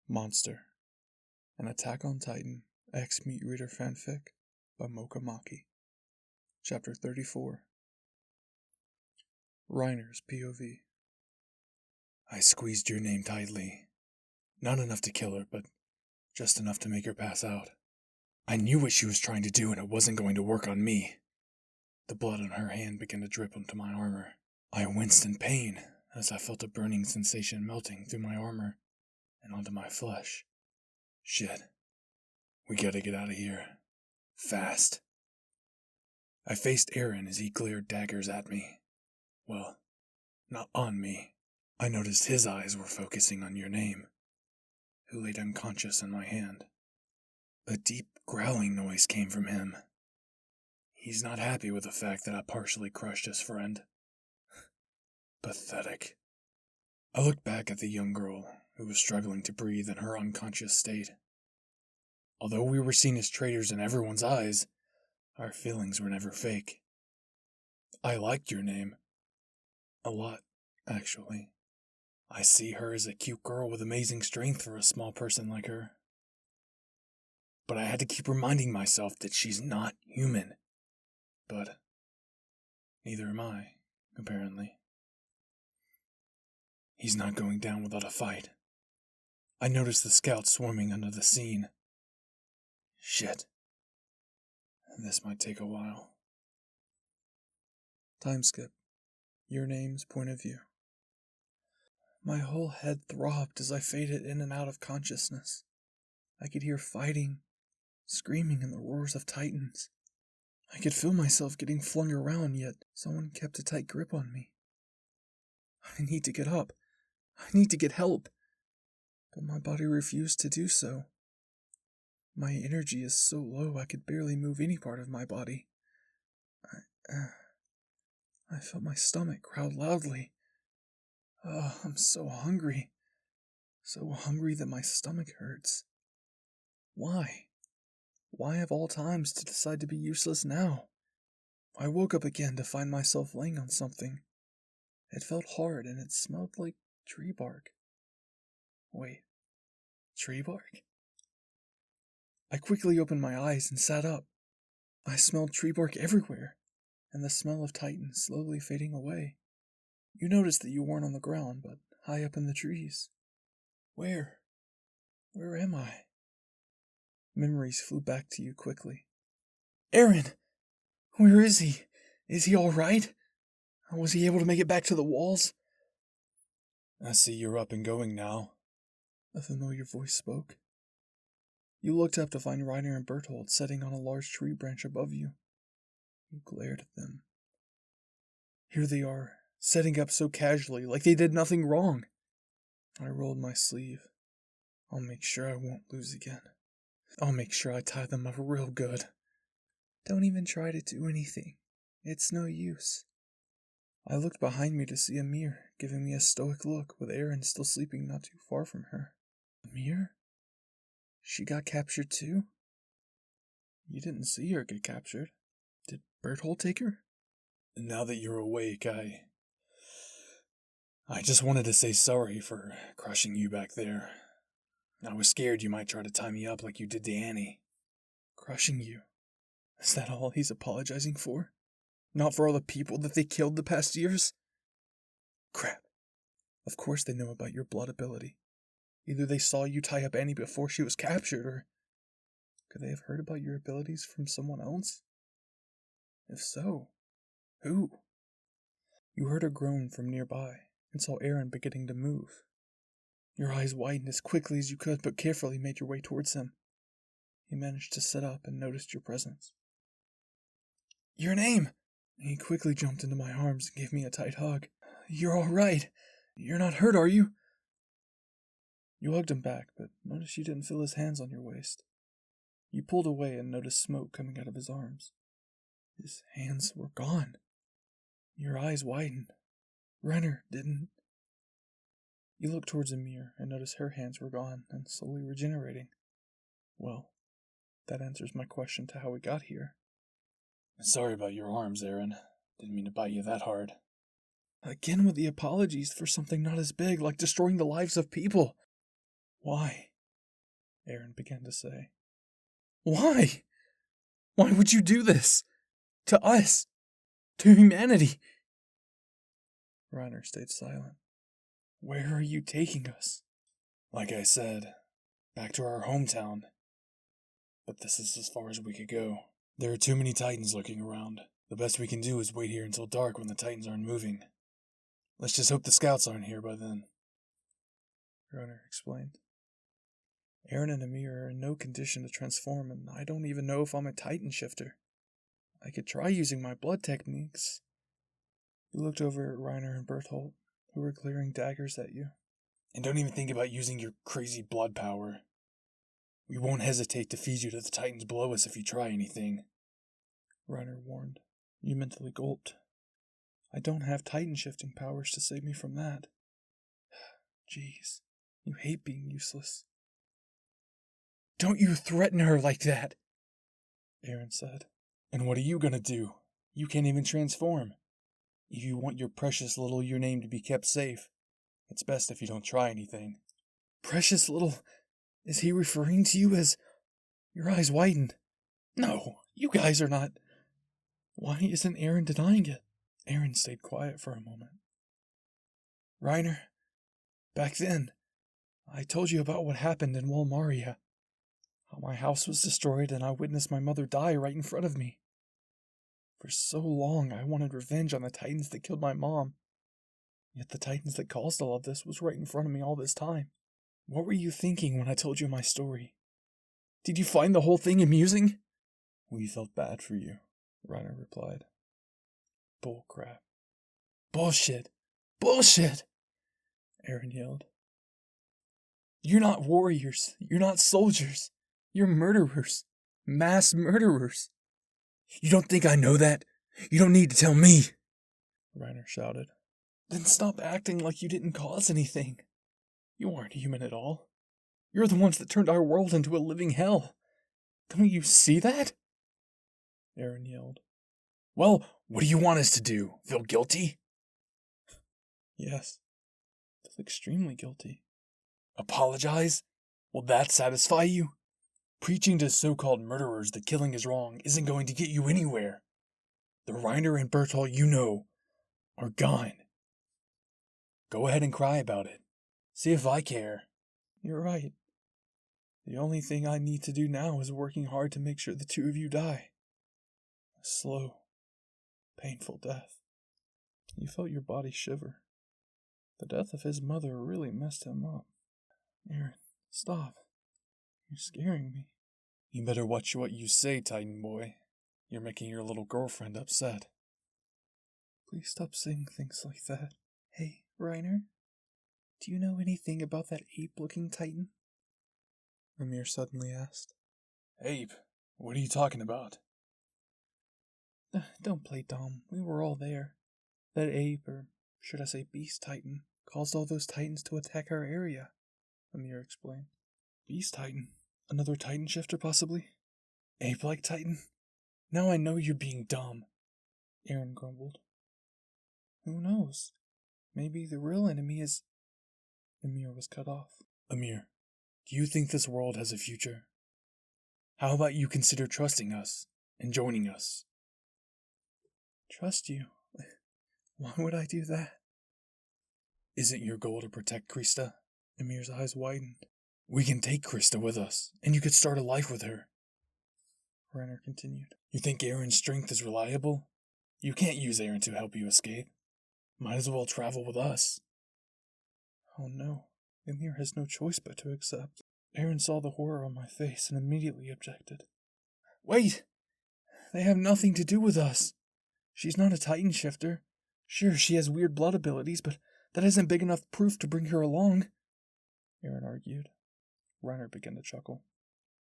Monster, an Attack on Titan X-Meat Reader fanfic by Mocha Maki. Chapter 34. Reiner's POV. I squeezed your name tightly. Not enough to kill her, but just enough to make her pass out. I knew what she was trying to do and it wasn't going to work on me. The blood on her hand began to drip onto my armor. I winced in pain as I felt a burning sensation melting through my armor and onto my flesh. Shit. We gotta get out of here. Fast. I faced Eren as he glared daggers at me. Well, not on me. I noticed his eyes were focusing on your name, who laid unconscious in my hand. A deep growling noise came from him. He's not happy with the fact that I partially crushed his friend. Pathetic. I looked back at the young girl who was struggling to breathe in her unconscious state. Although we were seen as traitors in everyone's eyes, our feelings were never fake. I liked your name. A lot, actually. I see her as a cute girl with amazing strength for a small person like her. But I had to keep reminding myself that she's not human. But neither am I, apparently. He's not going down without a fight. I noticed the scouts swarming under the scene. Shit. This might take a while. Time skip. Your name's point of view. My whole head throbbed as I faded in and out of consciousness. I could hear fighting, screaming, and the roars of titans. I could feel myself getting flung around, yet someone kept a tight grip on me. I need to get up. I need to get help. But my body refused to do so. My energy is so low I could barely move any part of my body. I felt my stomach growl loudly. Oh, I'm so hungry. So hungry that my stomach hurts. Why? Why of all times to decide to be useless now? I woke up again to find myself laying on something. It felt hard and it smelled like tree bark. Wait, tree bark? I quickly opened my eyes and sat up. I smelled tree bark everywhere, and the smell of Titan slowly fading away. You noticed that you weren't on the ground, but high up in the trees. Where am I? Memories flew back to you quickly. Eren! Where is he? Is he all right? Was he able to make it back to the walls? I see you're up and going now. A familiar voice spoke. You looked up to find Reiner and Bertold sitting on a large tree branch above you. You glared at them. Here they are, setting up so casually, like they did nothing wrong. I rolled my sleeve. I'll make sure I won't lose again. I'll make sure I tie them up real good. Don't even try to do anything. It's no use. I looked behind me to see Amir, giving me a stoic look, with Eren still sleeping not too far from her. Amir? She got captured too? You didn't see her get captured. Did Bertold take her? Now that you're awake, I just wanted to say sorry for crushing you back there. I was scared you might try to tie me up like you did to Annie. Crushing you? Is that all he's apologizing for? Not for all the people that they killed the past years? Crap. Of course they know about your blood ability. Either they saw you tie up Annie before she was captured, or could they have heard about your abilities from someone else? If so, who? You heard a groan from nearby and saw Eren beginning to move. Your eyes widened as quickly as you could, but carefully made your way towards him. He managed to sit up and noticed your presence. Your name! He quickly jumped into my arms and gave me a tight hug. You're all right. You're not hurt, are you? You hugged him back, but noticed you didn't feel his hands on your waist. You pulled away and noticed smoke coming out of his arms. His hands were gone. Your eyes widened. Reiner didn't. You looked towards Amir and noticed her hands were gone and slowly regenerating. Well, that answers my question to how we got here. Sorry about your arms, Eren. Didn't mean to bite you that hard. Again with the apologies for something not as big, like destroying the lives of people. Why? Aaron began to say. Why? Why would you do this? To us? To humanity? Reiner stayed silent. Where are you taking us? Like I said, back to our hometown. But this is as far as we could go. There are too many Titans lurking around. The best we can do is wait here until dark when the Titans aren't moving. Let's just hope the scouts aren't here by then. Reiner explained. Aaron and Amir are in no condition to transform, and I don't even know if I'm a Titan shifter. I could try using my blood techniques. You looked over at Reiner and Berthold, who were clearing daggers at you. And don't even think about using your crazy blood power. We won't hesitate to feed you to the Titans below us if you try anything. Reiner warned. You mentally gulped. I don't have Titan shifting powers to save me from that. Jeez, you hate being useless. Don't you threaten her like that, Aaron said. And what are you gonna do? You can't even transform. If you want your precious little your name to be kept safe, it's best if you don't try anything. Precious little... Is he referring to you as... Your eyes widened. No, you guys are not... Why isn't Aaron denying it? Aaron stayed quiet for a moment. Reiner, back then, I told you about what happened in Walmaria. How my house was destroyed and I witnessed my mother die right in front of me. For so long, I wanted revenge on the Titans that killed my mom. Yet the Titans that caused all of this was right in front of me all this time. What were you thinking when I told you my story? Did you find the whole thing amusing? We felt bad for you, Reiner replied. Bullcrap. Bullshit! Bullshit! Aaron yelled. You're not warriors. You're not soldiers. You're murderers. Mass murderers. You don't think I know that? You don't need to tell me, Reiner shouted. Then stop acting like you didn't cause anything. You aren't human at all. You're the ones that turned our world into a living hell. Don't you see that? Aaron yelled. Well, what do you want us to do? Feel guilty? Yes. Feel extremely guilty. Apologize? Will that satisfy you? Preaching to so-called murderers that killing is wrong isn't going to get you anywhere. The Reiner and Berthold you know are gone. Go ahead and cry about it. See if I care. You're right. The only thing I need to do now is working hard to make sure the two of you die. A slow, painful death. You felt your body shiver. The death of his mother really messed him up. Aaron, stop. You're scaring me. You better watch what you say, Titan boy. You're making your little girlfriend upset. Please stop saying things like that. Hey, Reiner, do you know anything about that ape-looking Titan? Amir suddenly asked. Ape? What are you talking about? Don't play dumb. We were all there. That ape, or should I say beast Titan, caused all those Titans to attack our area, Amir explained. Beast Titan? Another Titan shifter, possibly? Ape-like Titan? Now I know you're being dumb, Aaron grumbled. Who knows? Maybe the real enemy is... Amir was cut off. Amir, do you think this world has a future? How about you consider trusting us and joining us? Trust you? Why would I do that? Isn't your goal to protect Krista? Amir's eyes widened. We can take Krista with us, and you could start a life with her. Reiner continued. You think Aaron's strength is reliable? You can't use Aaron to help you escape. Might as well travel with us. Oh no, Amir has no choice but to accept. Aaron saw the horror on my face and immediately objected. Wait! They have nothing to do with us. She's not a Titan shifter. Sure, she has weird blood abilities, but that isn't big enough proof to bring her along, Aaron argued. Reiner began to chuckle.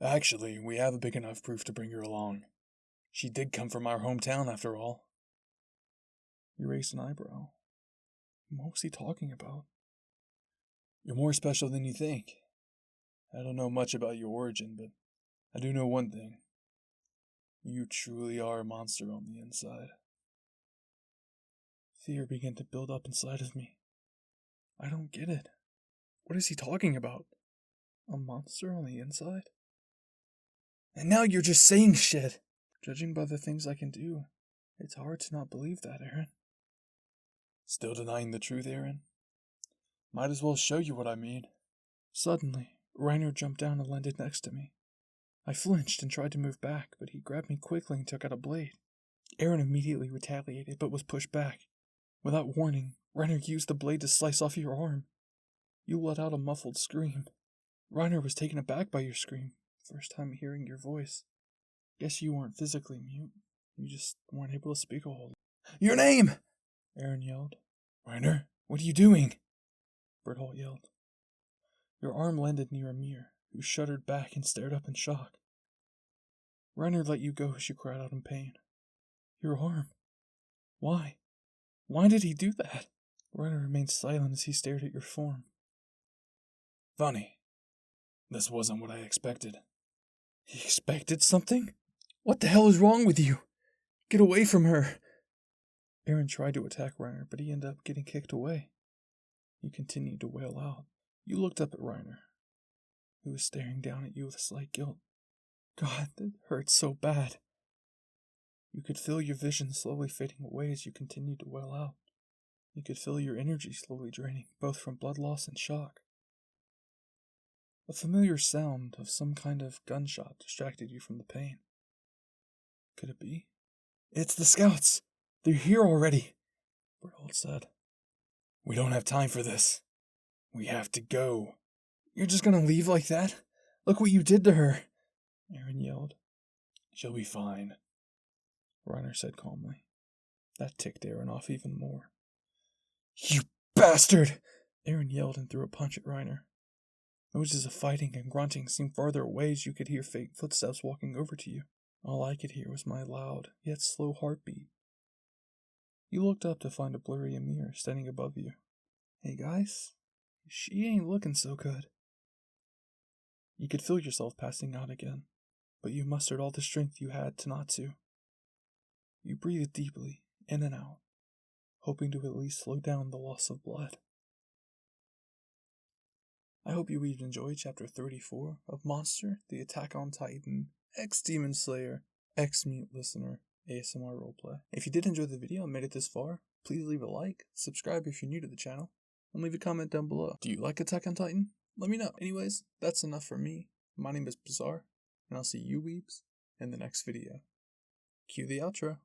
Actually, we have a big enough proof to bring her along. She did come from our hometown, after all. He raised an eyebrow. What was he talking about? You're more special than you think. I don't know much about your origin, but I do know one thing. You truly are a monster on the inside. Fear began to build up inside of me. I don't get it. What is he talking about? A monster on the inside? And now you're just saying shit! Judging by the things I can do, it's hard to not believe that, Aaron. Still denying the truth, Aaron? Might as well show you what I mean. Suddenly, Reiner jumped down and landed next to me. I flinched and tried to move back, but he grabbed me quickly and took out a blade. Aaron immediately retaliated, but was pushed back. Without warning, Reiner used the blade to slice off your arm. You let out a muffled scream. Reiner was taken aback by your scream, first time hearing your voice. Guess you weren't physically mute. You just weren't able to speak a whole lot. Your name! Aaron yelled. Reiner, what are you doing? Berthold yelled. Your arm landed near Amir, who shuddered back and stared up in shock. Reiner let you go as you cried out in pain. Your arm? Why? Why did he do that? Reiner remained silent as he stared at your form. Funny. This wasn't what I expected. He expected something? What the hell is wrong with you? Get away from her! Aaron tried to attack Reiner, but he ended up getting kicked away. You continued to wail out. You looked up at Reiner, who was staring down at you with slight guilt. God, that hurts so bad. You could feel your vision slowly fading away as you continued to wail out. You could feel your energy slowly draining, both from blood loss and shock. A familiar sound of some kind of gunshot distracted you from the pain. Could it be? It's the scouts! They're here already, Berthold said. We don't have time for this. We have to go. You're just gonna leave like that? Look what you did to her, Aaron yelled. She'll be fine, Reiner said calmly. That ticked Aaron off even more. You bastard! Aaron yelled and threw a punch at Reiner. Noises of fighting and grunting seemed farther away as you could hear faint footsteps walking over to you. All I could hear was my loud, yet slow heartbeat. You looked up to find a blurry Amir standing above you. Hey guys, she ain't looking so good. You could feel yourself passing out again, but you mustered all the strength you had to not to. You breathed deeply, in and out, hoping to at least slow down the loss of blood. I hope you enjoyed Chapter 34 of Monster, the Attack on Titan, Demon Slayer, Mute Listener, ASMR Roleplay. If you did enjoy the video and made it this far, please leave a like, subscribe if you're new to the channel, and leave a comment down below. Do you like Attack on Titan? Let me know. Anyways, that's enough for me. My name is Bizarre, and I'll see you weebs in the next video. Cue the outro.